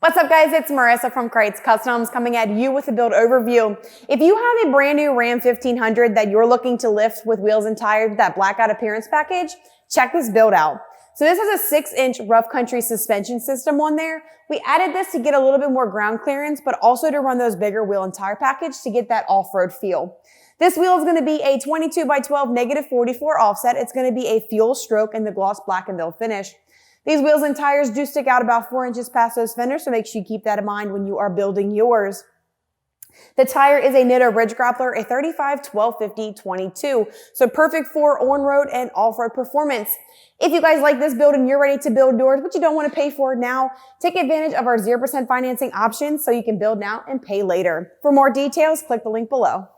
What's up guys, it's Marissa from Krietz Customs coming at you with a build overview. If you have a brand new Ram 1500 that you're looking to lift with wheels and tires with that blackout appearance package, check this build out. So this has a 6-inch rough country suspension system on there. We added this to get a little bit more ground clearance, but also to run those bigger wheel and tire package to get that off-road feel. This wheel is going to be a 22 by 12 -44 offset. It's going to be a fuel stroke in the gloss black and mill finish. These wheels and tires do stick out about 4 inches past those fenders, so make sure you keep that in mind when you are building yours. The tire is a Nitto Ridge Grappler, a 35-12-50-22, so perfect for on-road and off-road performance. If you guys like this build and you're ready to build yours, but you don't want to pay for it now, take advantage of our 0% financing options so you can build now and pay later. For more details, click the link below.